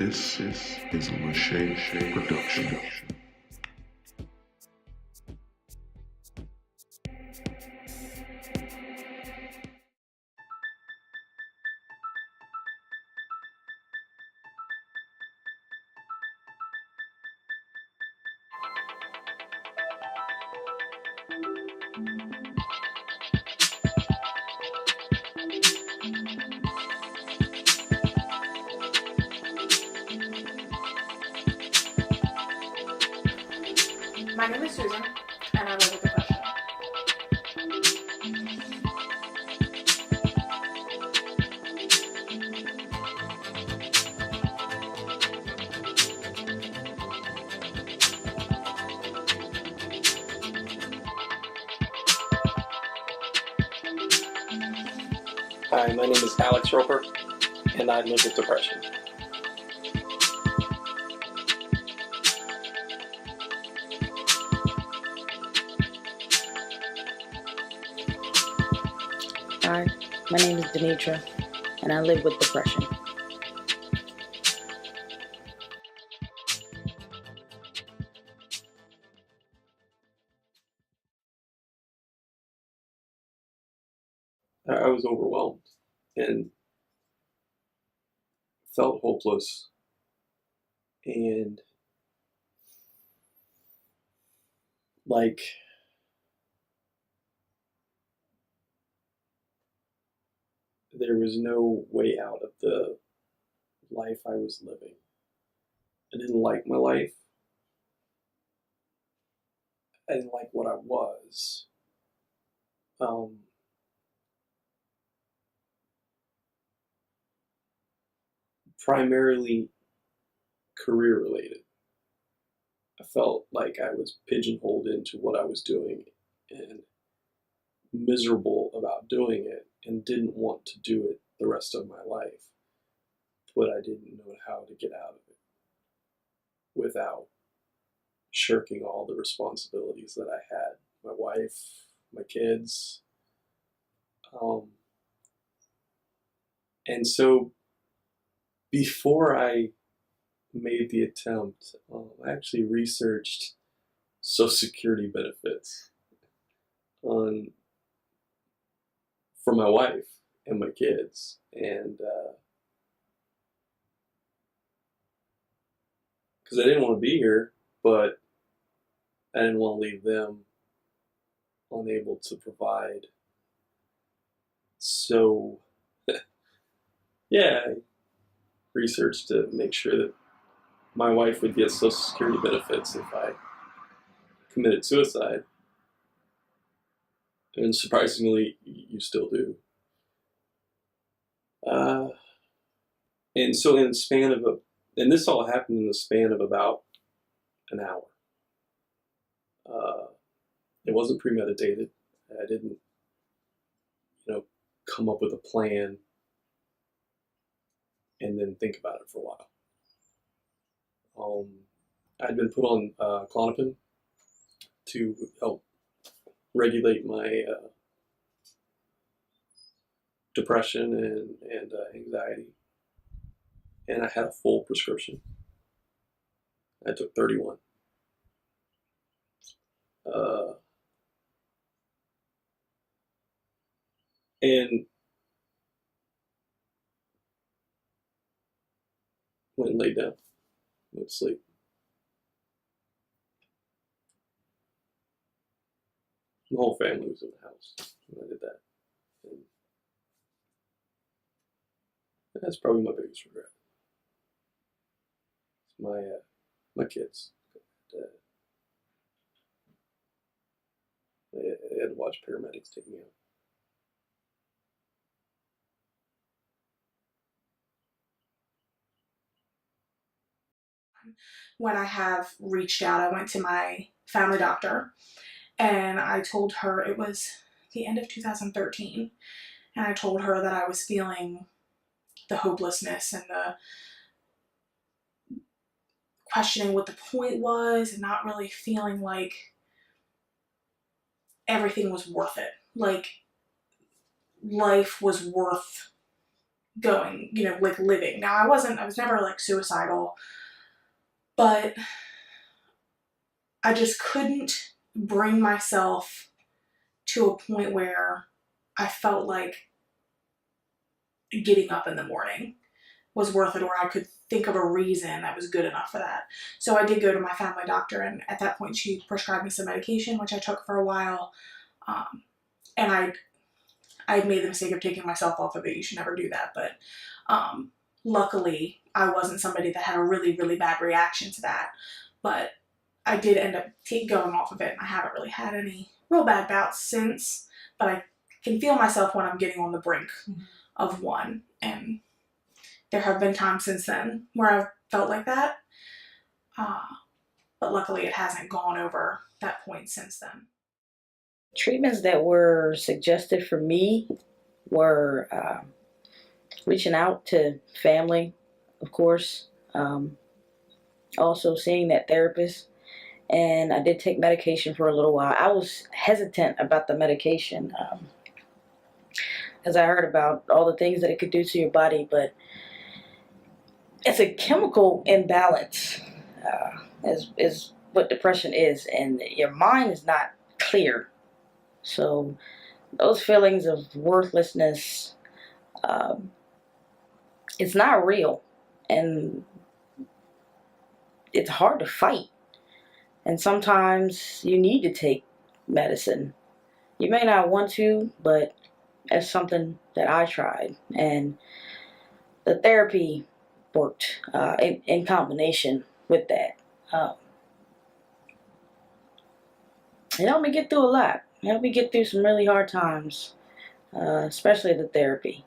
This is a Lachey production. My name is Susan, and I live with depression. Hi, my name is Alex Roper, and I live with depression. Hi, my name is Demetra, and I live with depression. I was overwhelmed and felt hopeless, and like there was no way out of the life I was living. I didn't like my life. I didn't like what I was. Primarily career related. I felt like I was pigeonholed into what I was doing and miserable about doing it and didn't want to do it the rest of my life, but I didn't know how to get out of it without shirking all the responsibilities that I had. My wife, my kids. And so before I made the attempt, I actually researched Social Security benefits for my wife and my kids, and because I didn't want to be here, but I didn't want to leave them unable to provide. So yeah, I researched to make sure that my wife would get Social Security benefits if I committed suicide. And surprisingly, you still do. And so in the span of and this all happened in the span of about an hour. It wasn't premeditated. I didn't, come up with a plan and then think about it for a while. I'd been put on Klonopin to help regulate my depression and anxiety, and I had a full prescription. I took 31. And went and laid down, went to sleep. The whole family was in the house when I did that. And that's probably my biggest regret. My kids. They had to watch paramedics take me out. When I have reached out, I went to my family doctor and I told her it was the end of 2013. And I told her that I was feeling the hopelessness and the questioning what the point was and not really feeling like everything was worth it. Like life was worth going, like living. Now I was never like suicidal, but I just couldn't bring myself to a point where I felt like getting up in the morning was worth it, or I could think of a reason that was good enough for that. So I did go to my family doctor, and at that point she prescribed me some medication, which I took for a while. And I made the mistake of taking myself off of it. You should never do that. But luckily, I wasn't somebody that had a really, really bad reaction to that. But I did end up going off of it, and I haven't really had any real bad bouts since. But I can feel myself when I'm getting on the brink of one. And there have been times since then where I've felt like that. But luckily, it hasn't gone over that point since then. Treatments that were suggested for me were reaching out to family, of course, also seeing that therapist, and I did take medication for a little while. I was hesitant about the medication as I heard about all the things that it could do to your body, but it's a chemical imbalance, is what depression is, and your mind is not clear. So those feelings of worthlessness, it's not real, and it's hard to fight. And sometimes you need to take medicine. You may not want to, but it's something that I tried, and the therapy worked in combination with that. It helped me get through a lot. It helped me get through some really hard times, especially the therapy.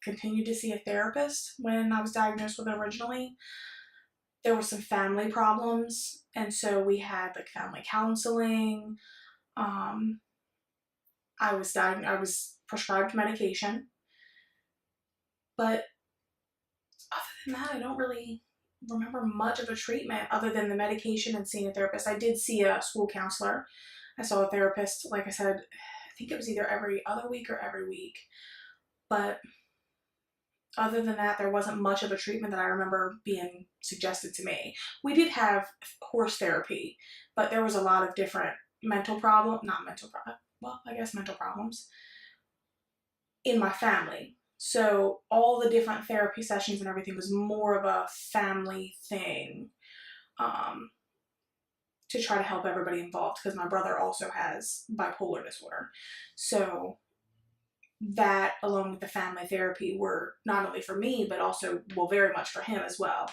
Continued to see a therapist when I was diagnosed with it originally. There were some family problems, and so we had like family counseling. I was prescribed medication, but other than that, I don't really remember much of a treatment other than the medication and seeing a therapist. I did see a school counselor. I saw a therapist, like I said, I think it was either every other week or every week. But other than that, there wasn't much of a treatment that I remember being suggested to me. We did have horse therapy, but there was a lot of different mental problems in my family. So all the different therapy sessions and everything was more of a family thing, to try to help everybody involved, because my brother also has bipolar disorder. So that, along with the family therapy, were not only for me, but also, well, very much for him as well.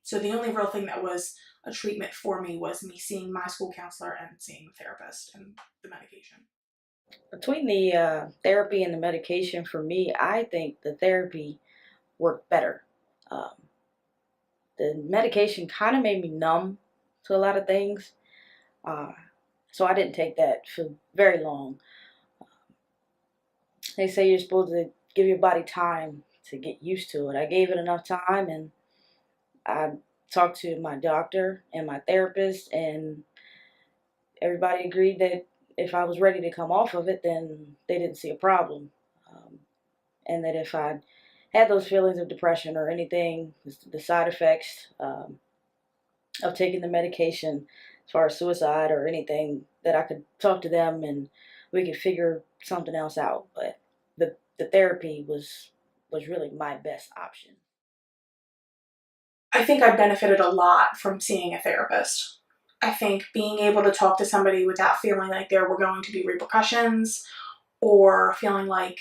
So the only real thing that was a treatment for me was me seeing my school counselor and seeing the therapist and the medication. Between the therapy and the medication, for me, I think the therapy worked better. The medication kind of made me numb to a lot of things, so I didn't take that for very long. They say you're supposed to give your body time to get used to it. I gave it enough time, and I talked to my doctor and my therapist, and everybody agreed that if I was ready to come off of it, then they didn't see a problem. And that if I had those feelings of depression or anything, the side effects of taking the medication, as far as suicide or anything, that I could talk to them and we could figure something else out. But the therapy was really my best option. I think I benefited a lot from seeing a therapist. I think being able to talk to somebody without feeling like there were going to be repercussions, or feeling like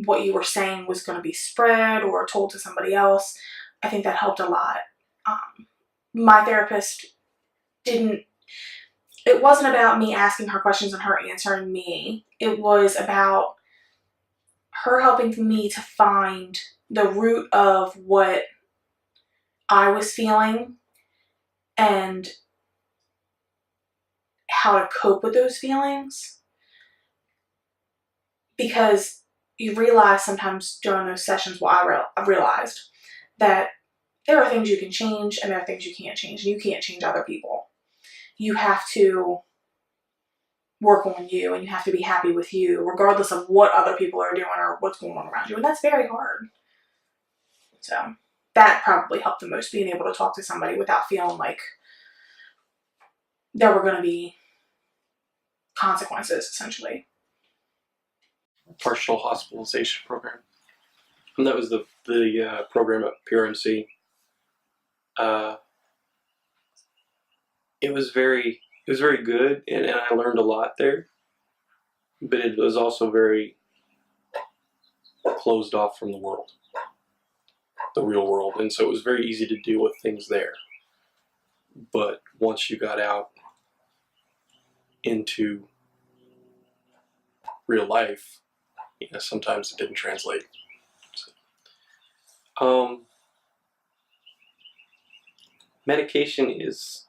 what you were saying was going to be spread or told to somebody else, I think that helped a lot. My therapist it wasn't about me asking her questions and her answering me. It was about her helping me to find the root of what I was feeling and how to cope with those feelings. Because you realize sometimes during those sessions, well, I realized that there are things you can change and there are things you can't change. And you can't change other people. You have to work on you, and you have to be happy with you regardless of what other people are doing or what's going on around you, and that's very hard. So that probably helped the most, being able to talk to somebody without feeling like there were going to be consequences, essentially. Partial hospitalization program. And that was the program at PRMC. It was very good, and I learned a lot there. But it was also very closed off from the world, the real world, and so it was very easy to deal with things there. But once you got out into real life, sometimes it didn't translate. So, medication is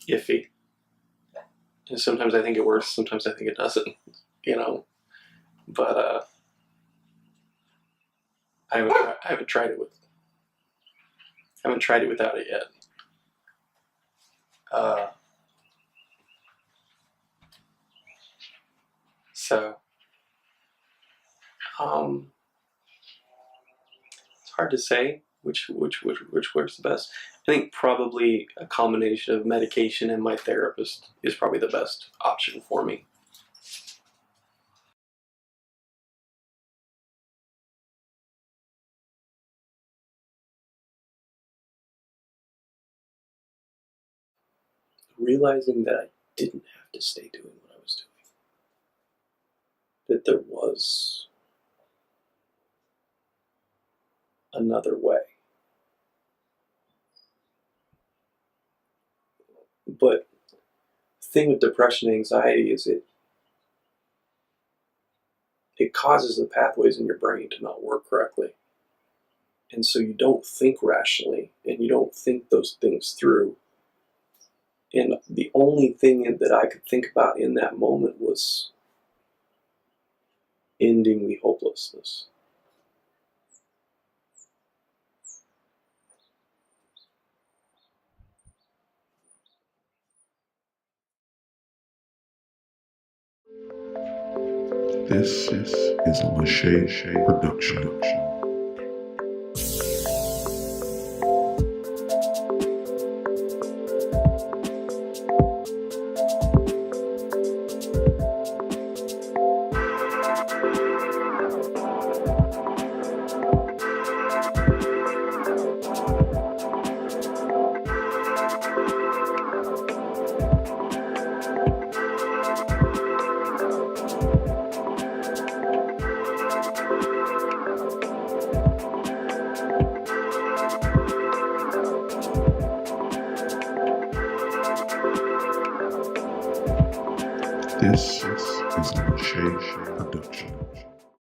iffy. And sometimes I think it works, sometimes I think it doesn't, But I haven't tried it without it yet. It's hard to say which works the best. I think probably a combination of medication and my therapist is probably the best option for me. Realizing that I didn't have to stay doing what I was doing. That there was another way. But the thing with depression and anxiety is it causes the pathways in your brain to not work correctly. And so you don't think rationally, and you don't think those things through. And the only thing that I could think about in that moment was ending the hopelessness. This is a Lachey production. This is a Lachey production.